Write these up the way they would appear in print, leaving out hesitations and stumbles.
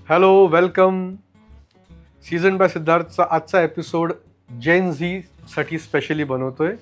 Hello, welcome. Season by सिद्धार्थचा आजचा episode जेन झीसाठी specially बनवतोय.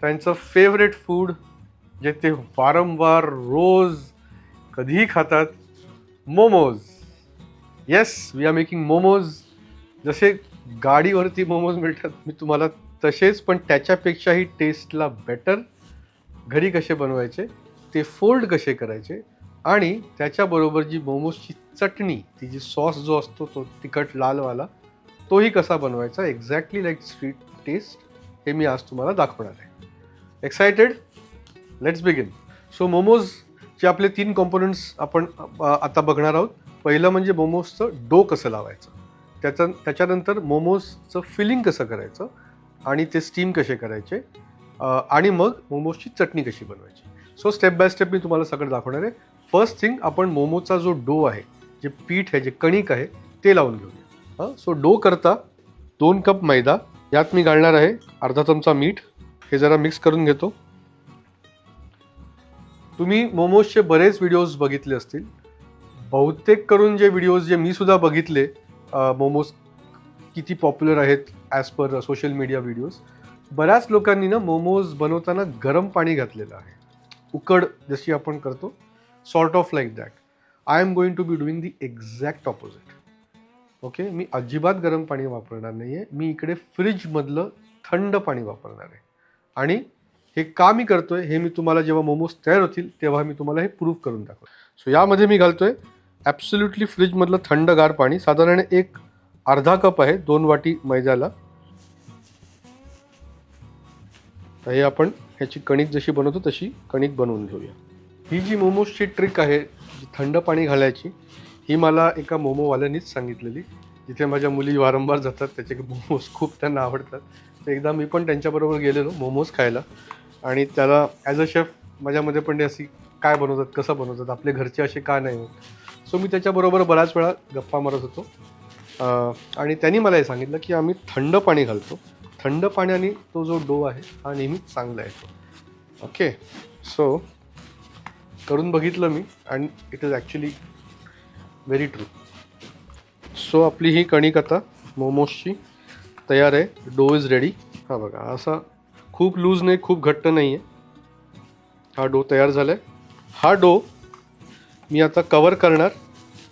त्यांचं फेवरेट फूड जे ते वारंवार रोज कधीही खातात, momos. Yes, we are making momos. जसे गाडीवरती मोमोज मिळतात मी तुम्हाला तसेच, पण त्याच्यापेक्षाही टेस्टला बेटर घरी कसे बनवायचे, ते फोल्ड कसे करायचे आणि त्याच्याबरोबर जी मोमोजची चटणी, ती जी सॉस जो असतो तो तिखट लालवाला, तोही कसा बनवायचा एक्झॅक्टली लाईक स्वीट टेस्ट, हे मी आज तुम्हाला दाखवणार आहे. एक्सायटेड? Let's begin. सो मोमोजचे आपले 3 कॉम्पोनंट्स आपण आता बघणार आहोत. पहिलं म्हणजे मोमोजचं डो कसं लावायचं, त्याच्यानंतर मोमोजचं फिलिंग कसं करायचं आणि ते स्टीम कसे करायचे, आणि मग मोमोजची चटणी कशी बनवायची. सो स्टेप बाय स्टेप मी तुम्हाला सगळं दाखवणार आहे. फर्स्ट थिंग, आपण मोमोचा जो डो आहे, जे पीठ आहे, जे कणिक आहे, ते लावून घेऊया. सो डो करता 2 कप मैदा, यात मी घालणार आहे अर्धा चमचा मीठ. हे जरा मिक्स करून घेतो. तुम्ही मोमोजचे बरेच व्हिडिओज बघितले असतील. बहुतेक करून जे व्हिडिओज जे मी सुद्धा बघितले, मोमोज किती पॉप्युलर आहेत as per social media videos, बऱ्याच लोकांनी ना मोमोज बनवताना गरम पाणी घातलेलं आहे, उकड जशी आपण करतो, sort of like that. I am going to be doing the exact opposite. Okay, मी अजिबात गरम पाणी वापरणार नाही आहे. मी इकडे फ्रीजमधलं थंड पाणी वापरणार आहे. आणि हे का मी करतोय हे मी तुम्हाला जेव्हा मोमोज तयार होतील तेव्हा मी तुम्हाला हे प्रूव्ह करून दाखवतो. सो यामध्ये मी घालतोय ॲब्सोल्युटली फ्रीजमधलं थंडगार पाणी. साधारण एक अर्धा कप आहे 2 वाटी मैद्याला. तर हे आपण ह्याची कणिक जशी बनवतो तशी कणिक बनवून घेऊया. ही जी मोमोजची ट्रिक आहे, जी थंड पाणी घालायची, ही मला एका मोमोवाल्यानीच सांगितलेली. जिथे माझ्या मुली वारंवार जातात, त्याचे मोमोज खूप त्यांना आवडतात. तर एकदा मी पण त्यांच्याबरोबर गेलेलो मोमोज खायला, आणि त्याला ॲज अ शेफ माझ्यामध्ये पण ते अशी काय बनवतात, कसं बनवतात, आपले घरचे असे का नाही होत. सो मी त्याच्याबरोबर बऱ्याच वेळा गप्पा मारत होतो. आणि त्यांनी मला हे सांगितलं की आम्ही थंड पाणी घालतो. थंड पाण्याने तो जो डो आहे हा नेहमी चांगला येतो. ओके, सो करून बघितलं मी, and it is actually very true. So आपली ही कणिक आता मोमोजची तयार आहे. डो इज रेडी. हा बघा, असा खूप लूज नाही, खूप घट्ट नाही आहे. हा डो तयार झाला आहे. हा डो मी आता कवर करणार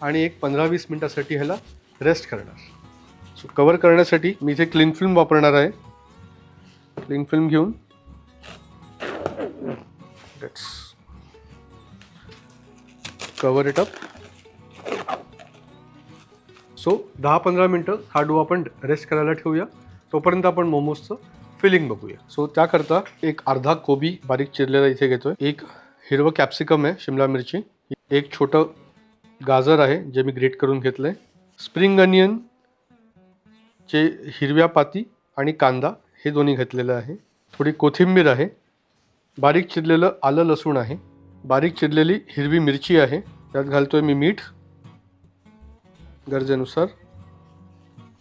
आणि एक 15-20 मिनटासाठी ह्याला रेस्ट करणार. सो कवर करण्यासाठी मी इथे क्लिंग फिल्म वापरणार आहे. क्लिंग फिल्म घेऊन let's cover it up. So 10-15 मिनटं हा डो आपण रेस्ट करायला ठेवूया. तोपर्यंत आपण मोमोजचं फिलिंग बघूया. सो त्याकरता एक अर्धा कोबी बारीक चिरलेला इथे घेतोय. एक हिरवं कॅप्सिकम आहे, शिमला मिरची. एक छोटं गाजर आहे जे मी ग्रेट करून घेतलंय. स्प्रिंग अनियन चे हिरव्या पाती आणि कांदा हे दोन्ही घेतलेलं आहे. थोडी कोथिंबीर आहे. बारीक चिरलेलं आलं लसूण आहे. बारीक चिरलेली हिरवी मिरची आहे. त्यात घालतोय मी मीठ गरजेनुसार.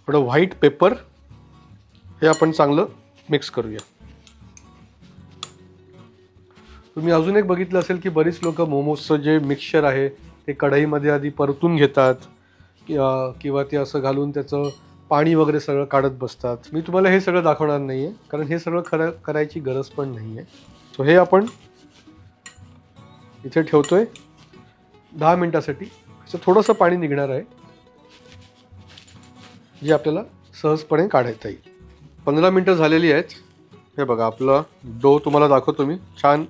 थोडं व्हाईट पेपर. हे आपण चांगलं मिक्स करूया. तुम्ही अजून एक बघितलं असेल की बरीच लोक मोमोजचं जे मिक्सचर आहे ते कढईमध्ये आधी परतून घेतात, किंवा ते असं घालून त्याचं पाणी वगैरे सगळं काढत बसतात. मी तुम्हाला हे सगळं दाखवणार नाही आहे, कारण हे सगळं करायची गरज पण नाही आहे. सो हे आपण इथे ठेवतोय 10 मिनटासाठी. असं थोडंसं पाणी निघणार आहे जे आपल्याला सहजपणे काढता येईल. 15 मिनटं झालेली आहेत. हे बघा, आपला डो तुम्हाला दाखवतो मी. छान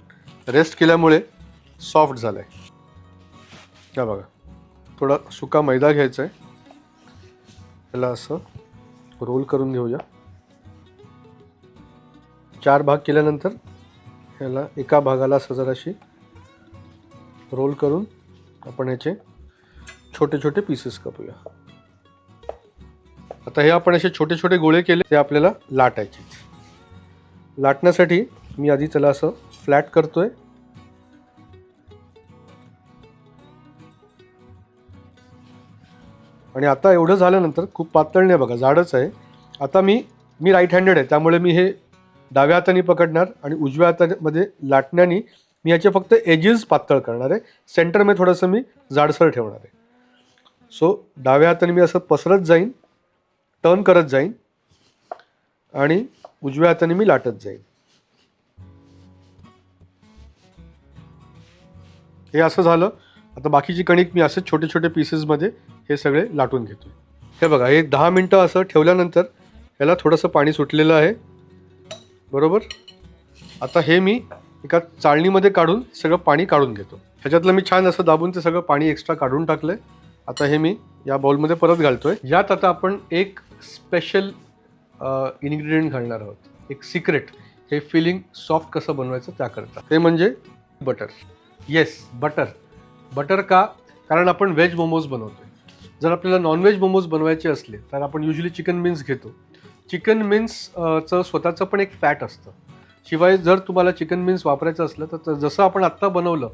रेस्ट केल्यामुळे सॉफ्ट झाला आहे. हे बघा, थोडा सुका मैदा घ्यायचा आहे. त्याला असं रोल करून घेऊया. 4 भाग केल्यानंतर ह्याला एका भागाला असं जराशी रोल करून आपण ह्याचे छोटे छोटे पीसेस कापूया. आता हे आपण असे छोटे छोटे गोळे केले, ते आपल्याला लाटायचे. लाटण्यासाठी मी आधी त्याला असं फ्लॅट करतोय. आणि आता एवढं झाल्यानंतर खूप पातळ नाही बघा, जाडच आहे. आता मी राईट हँडेड आहे, त्यामुळे मी हे डाव्या हाताने पकडणार आणि उजव्या हातामध्ये लाटण्याने मी याचे फक्त एजेस पातळ करणार आहे. सेंटरमध्ये थोडंसं मी जाडसर ठेवणार आहे. सो डाव्या हाताने मी असं पसरत जाईन, टर्न करत जाईन आणि उजव्या हाताने मी लाटत जाईन. हे असं झालं. आता बाकीची कणिक मी असे छोटे छोटे पीसेसमध्ये हे सगळे लाटून घेतोय. हे बघा, हे 10 मिनटं असं ठेवल्यानंतर ह्याला थोडंसं पाणी सुटलेलं आहे, बरोबर. आता हे मी एका चाळणीमध्ये काढून सगळं पाणी काढून घेतो. ह्याच्यातलं मी छान असं दाबून ते सगळं पाणी एक्स्ट्रा काढून टाकलंय. आता हे मी या बाउलमध्ये परत घालतोय. यात आता आपण एक स्पेशल इन्ग्रेडियंट घालणार आहोत, एक सिक्रेट. हे फिलिंग सॉफ्ट कसं बनवायचं त्याकरता, ते म्हणजे बटर. Yes, butter. बटर का? कारण आपण व्हेज मोमोज बनवतोय. जर आपल्याला नॉनव्हेज मोमोज बनवायचे असले तर आपण युजली चिकन मिन्स घेतो. चिकन मिन्सचं स्वतःचं पण एक फॅट असतं. शिवाय जर तुम्हाला चिकन मिन्स वापरायचं असलं तर जसं आपण आत्ता बनवलं,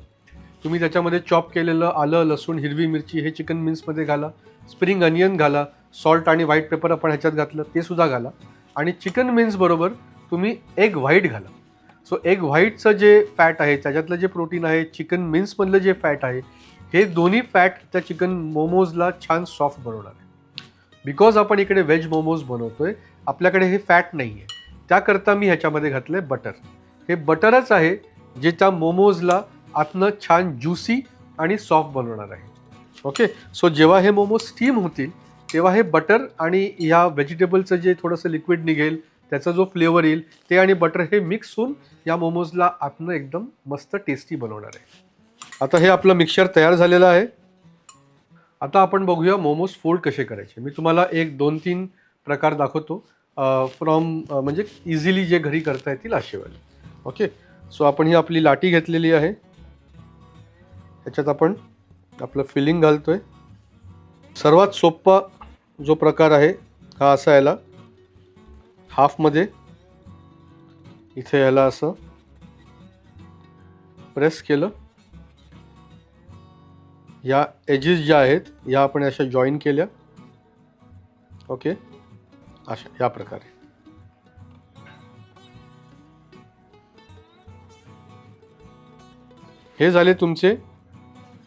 तुम्ही त्याच्यामध्ये चॉप केलेलं आलं, लसूण, हिरवी मिरची हे चिकन मिन्समध्ये घाला, स्प्रिंग अनियन घाला, सॉल्ट आणि व्हाईट पेपर आपण ह्याच्यात घातलं ते सुद्धा घाला, आणि चिकन मिन्स बरोबर तुम्ही एग व्हाईट घाला. सो एग व्हाईटचं जे फॅट आहे, त्याच्यातलं जे प्रोटीन आहे, चिकन मिन्समधलं जे फॅट आहे, हे दोन्ही फॅट त्या चिकन मोमोजला छान सॉफ्ट बनवणार आहे. बिकॉज आपण इकडे व्हेज मोमोज बनवतोय, आपल्याकडे हे फॅट नाही आहे, त्याकरता मी ह्याच्यामध्ये घातलं आहे बटर. हे बटरच आहे जे त्या मोमोजला आतनं छान ज्युसी आणि सॉफ्ट बनवणार आहे. ओके, सो जेव्हा हे मोमोज स्टीम होतील तेव्हा हे बटर आणि ह्या व्हेजिटेबलचं जे थोडंसं लिक्विड निघेल, त्याचा जो फ्लेवर येईल, ते आणि बटर हे मिक्स होऊन या मोमोजला आतनं एकदम मस्त टेस्टी बनवणार आहे. आता हे आपलं मिक्सचर तयार झालेलं आहे. आता आपण बघूया मोमोज फोल्ड कसे करायचे. मी तुम्हाला 1, 2, 3 प्रकार दाखवतो म्हणजे इझिली जे घरी करता येतील असे वाले. ओके, सो आपण ही आपली लाटी घेतलेली आहे, ह्याच्यात आपण आपलं फिलिंग घालतोय. सर्वात सोपा जो प्रकार आहे हा असा, याला हाफमध्ये इथे याला असं प्रेस केलं, या एजेस ज्या आहेत या आपण अशा जॉईन केल्या. ओके, अशा या प्रकारे. हे झाले तुमचे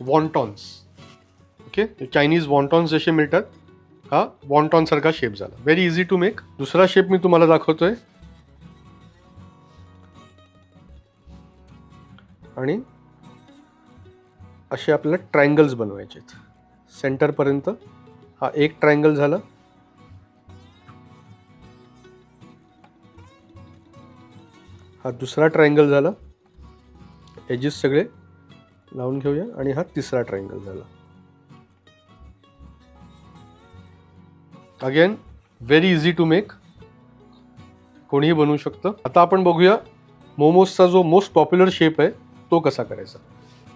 वॉन्टॉन्स. ओके, चायनीज वॉन्टॉन्स जसे मिळतात, हा वॉन्टॉन सारखा शेप झाला. Very easy to make. दुसरा शेप मी तुम्हाला दाखवतोय, आणि असे आपल्याला ट्रायंगल्स बनवायचे आहेत सेंटरपर्यंत. हा एक ट्रायंगल झाला, हा दुसरा ट्रायंगल झाला, एजेस सगळे लावून घेऊया, आणि हा तिसरा ट्रायंगल झाला. Again very easy to make, कोणीही बनवू शकतं. आता आपण बघूया मोमोजचा जो मोस्ट पॉप्युलर शेप आहे तो कसा करायचा.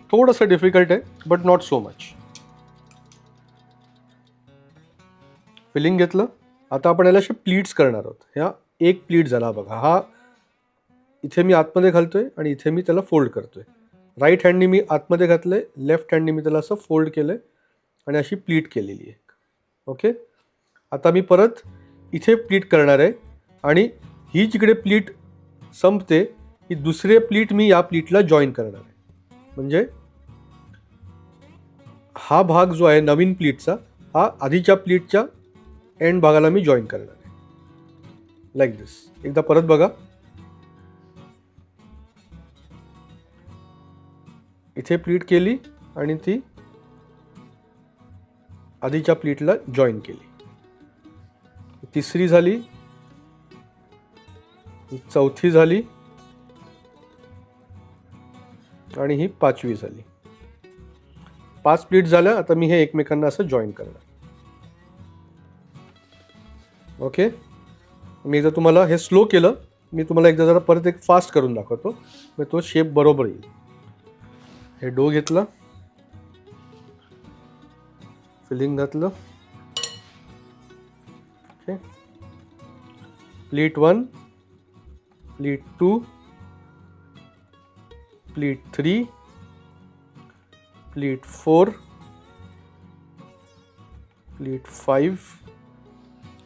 थोडंसं डिफिकल्ट आहे, but not so much. Filling घेतलं. आता आपण याला असे प्लीट्स करणार आहोत. ह्या एक प्लीट झाला बघा, हा इथे मी आतमध्ये घालतोय आणि इथे मी त्याला फोल्ड करतोय. राईट हँडनी मी आतमध्ये घातलंय, लेफ्ट हँडनी मी त्याला असं फोल्ड केलंय आणि अशी प्लीट केलेली आहे. ओके, आता मी परत इथे प्लीट करणार आहे, आणि ही जिकडे प्लीट संपते ही दुसरे प्लीट मी या प्लीटला जॉईन करणार आहे. म्हणजे हा भाग जो आहे नवीन प्लीटचा, हा आधीच्या प्लीटच्या एंड भागाला मी जॉईन करणार आहे, लाईक दिस. एकदा परत बघा, इथे प्लीट केली आणि ती आधीच्या प्लीटला जॉईन केली. तिसरी झाली, चौथी झाली, आणि ही पाचवी झाली. 5 प्लीट झाल्या. आता मी हे एकमेकांना असं जॉईन करणार. ओके, मी एकदा तुम्हाला हे स्लो केलं, मी तुम्हाला एकदा जरा परत एक फास्ट करून दाखवतो, मग तो शेप बरोबर येईल. हे डो घेतलं, फिलिंग घातलं. Okay, pleat 1, pleat 2, pleat 3, pleat 4, pleat 5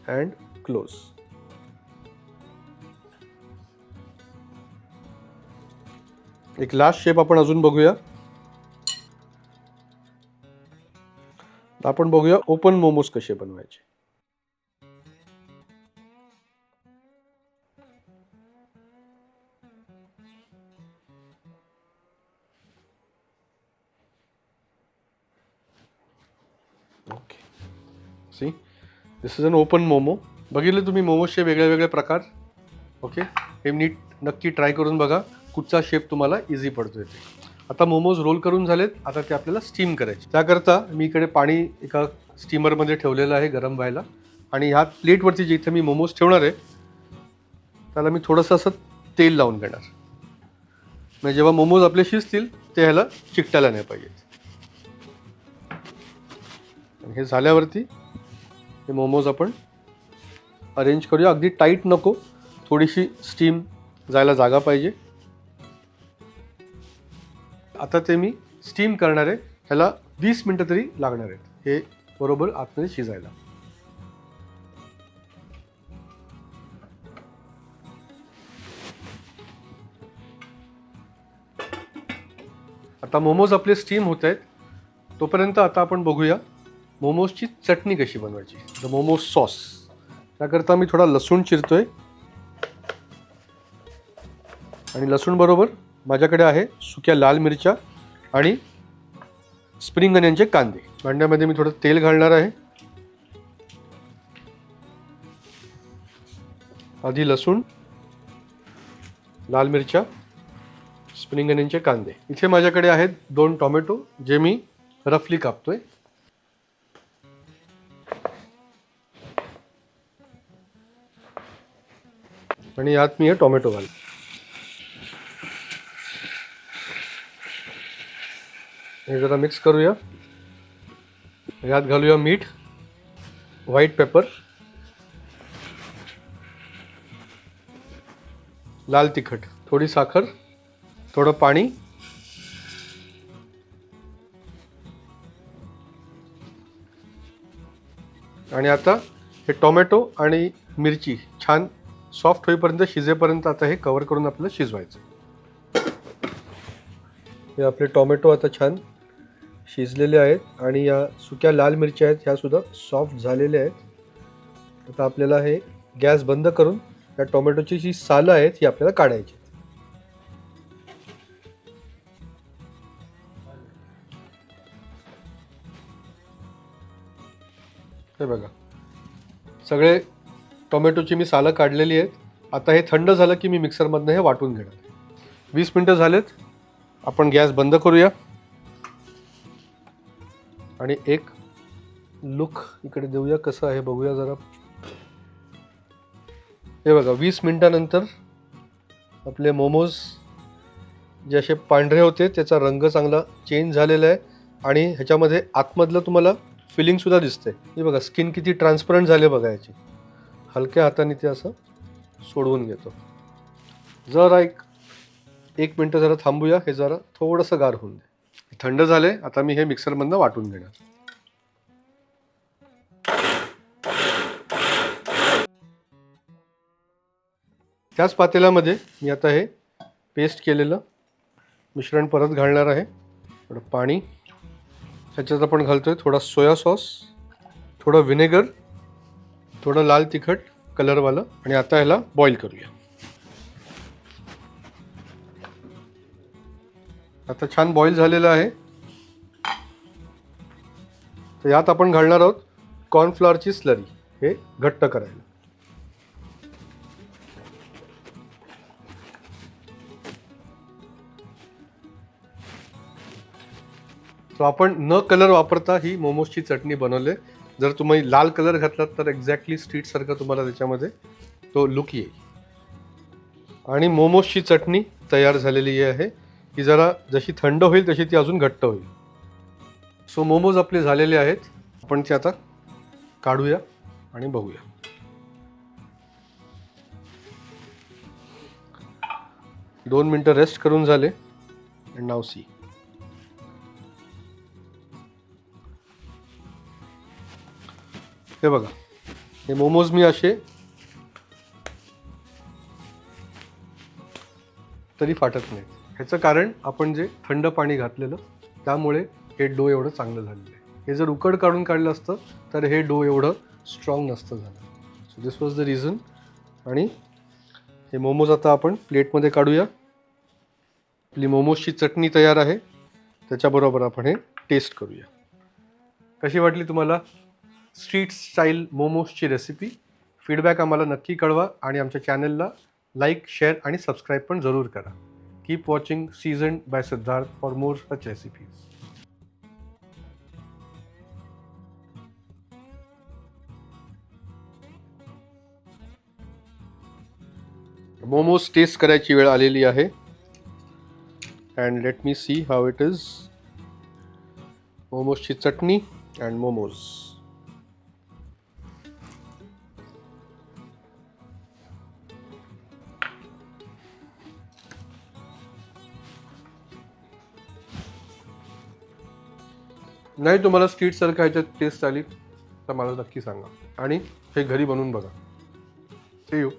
and close. एक लास्ट शेप आपण अजून बघूया. तर आपण बघूया ओपन मोमोज कसे बनवायचे. Okay, see this is an open momo. बघितलं तुम्ही मोमोजचे वेगळे वेगळे प्रकार. ओके, हे नीट नक्की ट्राय करून बघा, कुठचा शेप तुम्हाला इझी पडतोय ते. आता मोमोज रोल करून झालेत, आता ते आपल्याला स्टीम करायचे. त्याकरता मी इकडे पाणी एका स्टीमरमध्ये ठेवलेलं आहे गरम व्हायला, आणि ह्या प्लेटवरती जिथे मी मोमोज ठेवणार आहे त्याला मी थोडंसं असं तेल लावून घेणार. म्हणजे जेव्हा मोमोज आपले शिजतील ते ह्याला चिकटायला नाही पाहिजेत. हे झाल्यावरती हे मोमोज आपण अरेंज करूया. अगदी टाईट नको, थोडीशी स्टीम जायला जागा पाहिजे. आता ते मी स्टीम करणार आहे, ह्याला 20 मिनटं तरी लागणार आहेत हे बरोबर आतमध्ये शिजायला. आता मोमोज आपले स्टीम होत आहेत, तोपर्यंत आता आपण बघूया मोमोजची चटणी कशी बनवायची, द मोमोज सॉस. त्याकरता मी थोडा लसूण चिरतोय, आणि लसूण बरोबर माझ्याकडे आहे सुक्या लाल मिरच्या आणि स्प्रिंग अनियनचे कांदे. भांड्यामध्ये मी थोडं तेल घालणार आहे. आधी लसूण, लाल मिरच्या, स्प्रिंग अनियनचे कांदे. इथे माझ्याकडे आहेत 2 टोमॅटो जे मी रफली कापतोय. आणि यात मी हे टोमॅटो घालतो. हे जरा मिक्स करूया. यात घालूया मीठ, व्हाईट पेपर, लाल तिखट, थोडी साखर, थोडं पाणी, आणि आता हे टोमॅटो आणि मिरची छान सॉफ्ट होईपर्यंत, शिजेपर्यंत आता हे कव्हर करून आपल्याला शिजवायचं. हे आपले टोमॅटो आता छान शिजलेले आहेत आणि या सुक्या लाल मिरच्या आहेत ह्या सुद्धा सॉफ्ट झालेल्या आहेत. आता आपल्याला हे गॅस बंद करून या टोमॅटोची जी सालं आहेत ही आपल्याला काढायची. हे बघा, सगळे टोमॅटोची मी सालं काढलेली आहेत. आता हे थंड झालं की मी मिक्सरमधनं हे वाटून घेणार. 20 मिनटं झालेत, आपण गॅस बंद करूया आणि एक लुक इकडे देऊया, कसं आहे बघूया जरा. हे बघा, 20 मिनटानंतर आपले मोमोज जे असे पांढरे होते त्याचा रंग चांगला चेंज झालेला आहे, आणि ह्याच्यामध्ये आतमधलं तुम्हाला फिलिंगसुद्धा दिसते. हे बघा, स्किन किती ट्रान्सपरंट झाले बघा याची. हलक्या हाताने ते असं सोडवून घेतो. जरा एक मिनटं जरा थांबूया, हे जरा थोडंसं गार होऊन दे. थंड झाले, आता मी हे मिक्सरमधनं वाटून घेणार. त्याच पातेल्यामध्ये मी आता हे पेस्ट केलेलं मिश्रण परत घालणार आहे. थोडं पाणी, ह्याच्यात आपण घालतोय थोडा सोया सॉस, थोडं व्हिनेगर, थोडं लाल तिखट कलरवालं, आणि आता ह्याला बॉईल करूया. आता छान बॉईल झालेलं आहे. तर यात आपण घालणार आहोत कॉर्नफ्लॉवरची स्लरी, हे घट्ट करायला. सो आपण न कलर वापरता ही मोमोजची चटणी बनवली. जर तुम्ही लाल कलर घातलात तर एक्झॅक्टली स्ट्रीटसारखं तुम्हाला त्याच्यामध्ये तो लुक येईल. आणि मोमोजची चटणी तयार झालेली आहे. ही जरा जशी थंड होईल तशी ती अजून घट्ट होईल. सो मोमोज आपले झालेले आहेत, आपण ते आता काढूया आणि बघूया. दोन मिनटं रेस्ट करून झाले. And now see. हे बघा, हे मोमोज मी असे तरी फाटत नाहीत. ह्याचं कारण आपण जे थंड पाणी घातलेलं त्यामुळे हे डो एवढं चांगलं झालेलं आहे. हे जर उकड काढून काढलं असतं तर हे डो एवढं स्ट्रॉंग नसतं झालं. So this was the reason. आणि हे मोमोज आता आपण प्लेटमध्ये काढूया. आपली मोमोजची चटणी तयार आहे, त्याच्याबरोबर आपण हे टेस्ट करूया. कशी वाटली तुम्हाला स्ट्रीट स्टाईल मोमोजची रेसिपी? फीडबॅक आम्हाला नक्की कळवा आणि आमच्या चॅनलला लाईक, शेअर आणि सबस्क्राईब पण जरूर करा. Keep watching Seasoned by Siddharth for more such recipes. Momos taste करायची वेळ आलेली आहे. And let me see how it is. मोमोजची चटणी अँड मोमोज. नाही तुम्हाला स्ट्रीटसारखं ह्याच्यात टेस्ट आली तर मला नक्की सांगा आणि हे घरी बनवून बघा. See you.